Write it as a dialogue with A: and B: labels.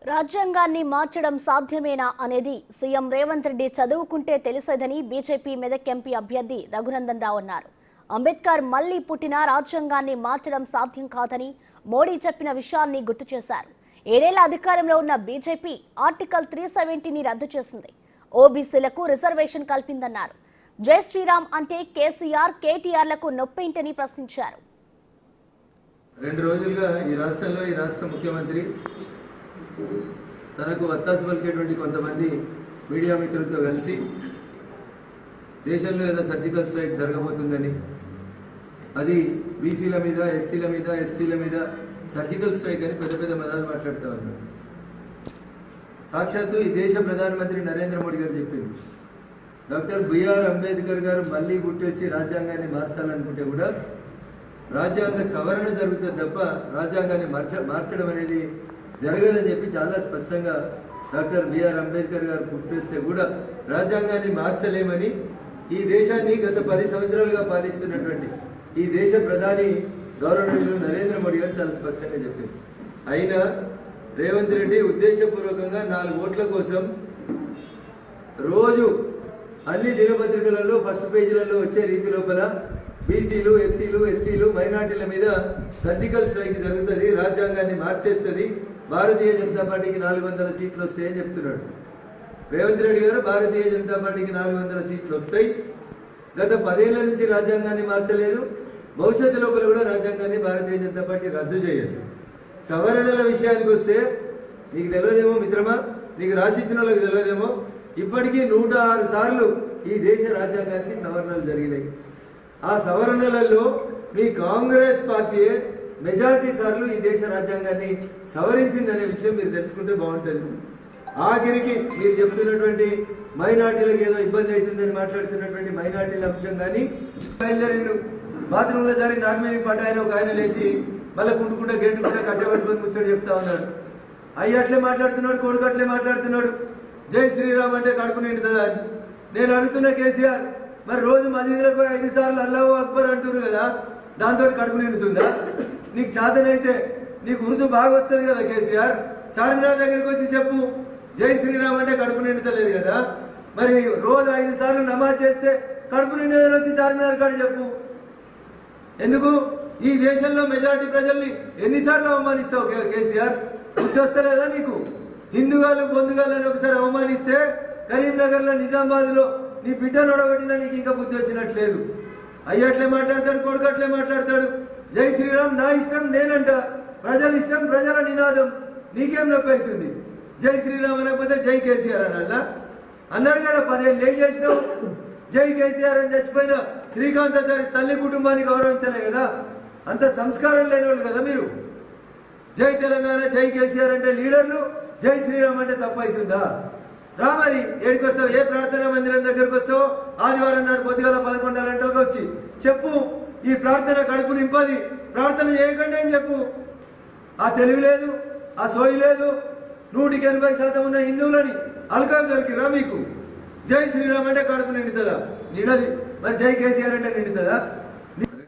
A: రాజ్యాంగాన్ని మార్చడం సాధ్యమేనా అనేది సీఎం రేవంత్ రెడ్డి చదువుకుంటే తెలిసేదని బీజేపీ మెదక్ ఎంపీ అభ్యర్థి రఘునందన్ రావు అన్నారు. అంబేద్కర్ మళ్లీ పుట్టిన రాజ్యాంగాన్ని మార్చడం సాధ్యం కాదని మోడీ చెప్పిన విషయాన్ని గుర్తు చేశారు. 7 ఏళ్ల అధికారంలో ఉన్న బీజేపీ ఆర్టికల్ 370ని రద్దు చేసింది. ఓబీసీలకు రిజర్వేషన్ కల్పిందన్నారు. జై శ్రీరామ్ అంటే కేసీఆర్ కేటీఆర్లకు నొప్పేంటని ప్రశ్నించారు.
B: 2 రోజులుగా ఈ రాష్ట్ర ముఖ్యమంత్రి తనకు వత్తాసు పలికేటువంటి కొంతమంది మీడియా మిత్రులతో కలిసి దేశంలో ఏదో సర్జికల్ స్ట్రైక్ జరగబోతుందని, అది బీసీల మీద, ఎస్సీల మీద, ఎస్టీల మీద సర్జికల్ స్ట్రైక్ అని పెద్ద పెద్ద పదాలు మాట్లాడుతూ ఉన్నారు. సాక్షాత్తు ఈ దేశ ప్రధానమంత్రి నరేంద్ర మోడీ గారు చెప్పింది, డాక్టర్ బిఆర్ అంబేద్కర్ గారు మళ్లీ పుట్టి వచ్చి రాజ్యాంగాన్ని మార్చాలనుకుంటే కూడా రాజ్యాంగ సవరణ జరుగుతుంది తప్ప రాజ్యాంగాన్ని మార్చడం అనేది జరగదని చెప్పి చాలా స్పష్టంగా డాక్టర్ బిఆర్ అంబేద్కర్ గారు పుట్టిస్తే కూడా రాజ్యాంగాన్ని మార్చలేమని ఈ దేశాన్ని గత 10 సంవత్సరాలుగా పాలిస్తున్నటువంటి ఈ దేశ ప్రధాని గౌరవనీయులు నరేంద్ర మోడీ గారు చాలా స్పష్టంగా చెప్పారు. అయినా రేవంత్ రెడ్డి ఉద్దేశపూర్వకంగా 4 ఓట్ల కోసం రోజు అన్ని దినపత్రికలలో ఫస్ట్ పేజీలలో వచ్చే రీతి లోపల బీసీలు, ఎస్సీలు, ఎస్టీలు, మైనార్టీల మీద సర్జికల్ స్ట్రైక్ జరుగుతుంది, రాజ్యాంగాన్ని మార్చేస్తుంది, భారతీయ జనతా పార్టీకి 400 సీట్లు వస్తాయని చెప్తున్నాడు. రేవంత్ రెడ్డి గారు భారతీయ జనతా పార్టీకి 400 సీట్లు వస్తాయి, గత 10 ఏళ్ల నుంచి రాజ్యాంగాన్ని మార్చలేదు, భవిష్యత్తు లోపల కూడా రాజ్యాంగాన్ని భారతీయ జనతా పార్టీ రద్దు చేయదు. సవరణల విషయానికి వస్తే నీకు తెలియదేమో మిత్రమా, నీకు రాసిచ్చిన వాళ్ళకి తెలియదేమో, ఇప్పటికీ 106 సార్లు ఈ దేశ రాజ్యాంగానికి సవరణలు జరిగినాయి. ఆ సవరణలలో మీ కాంగ్రెస్ పార్టీయే మెజారిటీ సార్లు ఈ దేశ రాజ్యాంగాన్ని సవరించిందనే విషయం మీరు తెలుసుకుంటే బాగుంటుంది. ఆఖరికి మీరు చెప్తున్నటువంటి మైనార్టీలకు ఏదో ఇబ్బంది అవుతుందని మాట్లాడుతున్నటువంటి మైనార్టీల అంశం కానీ బయలుదేరిండు, బాత్రూంలో జారి నాట్ మీద పడ్డాయని ఒక ఆయన లేచి మళ్ళీ కుంటుకుంటా గేటు కూడా కట్టబెట్టుకొని కూర్చొని చెప్తా ఉన్నాడు. అయ్యి అట్లే మాట్లాడుతున్నాడు, కొడుకు అట్లే మాట్లాడుతున్నాడు, జై శ్రీరామ్ అంటే కడుపు నిండుతుందా అని. నేను అడుగుతున్నా కేసీఆర్, మరి రోజు మసీదులకు 5 సార్లు అల్లాహు అక్బర్ అంటున్నారు కదా, దాంతో కడుపు నిండుతుందా? నీకు చేతనైతే నీకు ఉర్దూ బాగా వస్తుంది కదా కేసీఆర్, చార్మినార్ దగ్గరికి వచ్చి చెప్పు జై శ్రీరామ్ అంటే కడుపు నిండుతలేదు కదా, మరి రోజు 5 సార్లు నమాజ్ చేస్తే కడుపు నిండేదని వచ్చి చార్మినార్ కాడ చెప్పు. ఎందుకు ఈ దేశంలో మెజారిటీ ప్రజల్ని ఎన్నిసార్లు అవమానిస్తావు కేసీఆర్? బుద్ధి వస్తలేదా నీకు? హిందుగాలు బొందుగాలు అని ఒకసారి అవమానిస్తే కరీంనగర్ లో, నిజామాబాద్ లో నీ బిడ్డ నొడగొట్టినా నీకు ఇంకా బుద్ధి వచ్చినట్లేదు. అయ్యట్లే మాట్లాడతాడు, కొడుకు అట్లే మాట్లాడతాడు. జై శ్రీరామ్ నా ఇష్టం నేనంట, ప్రజల ఇష్టం ప్రజల నినాదం, నీకేం నొప్పి అవుతుంది? జై శ్రీరామ్ అనకపోతే జై కేసీఆర్ అనాలా? అన్నారు కదా 10 ఏళ్ళు ఏం చేసినావు? జై కేసీఆర్ అని చచ్చిపోయిన శ్రీకాంతాచారి తల్లి కుటుంబాన్ని గౌరవించలే కదా, అంత సంస్కారం లేని వాళ్ళు కదా మీరు. జై తెలంగాణ, జై కేసీఆర్ అంటే లీడర్లు, జై శ్రీరామ్ అంటే తప్పవుతుందా? రా మరి ఏడికి వస్తావు, ఏ ప్రార్థనా మందిరం దగ్గరకు వస్తావో ఆదివారం నాడు పొద్దుగాల 11 గంటలకు వచ్చి చెప్పు, ఈ ప్రార్థన కడుపు నింపది, ప్రార్థన చేయకండి అని చెప్పు. ఆ తెలివి లేదు, ఆ సోయి లేదు. 180% ఉన్న హిందువులని అల్కాలు దొరికిరా మీకు? జై శ్రీరామ్ అంటే కడుపు నిండుతుందా? నిండది. మరి జై కేసీఆర్ అంటే నిండుతుందా?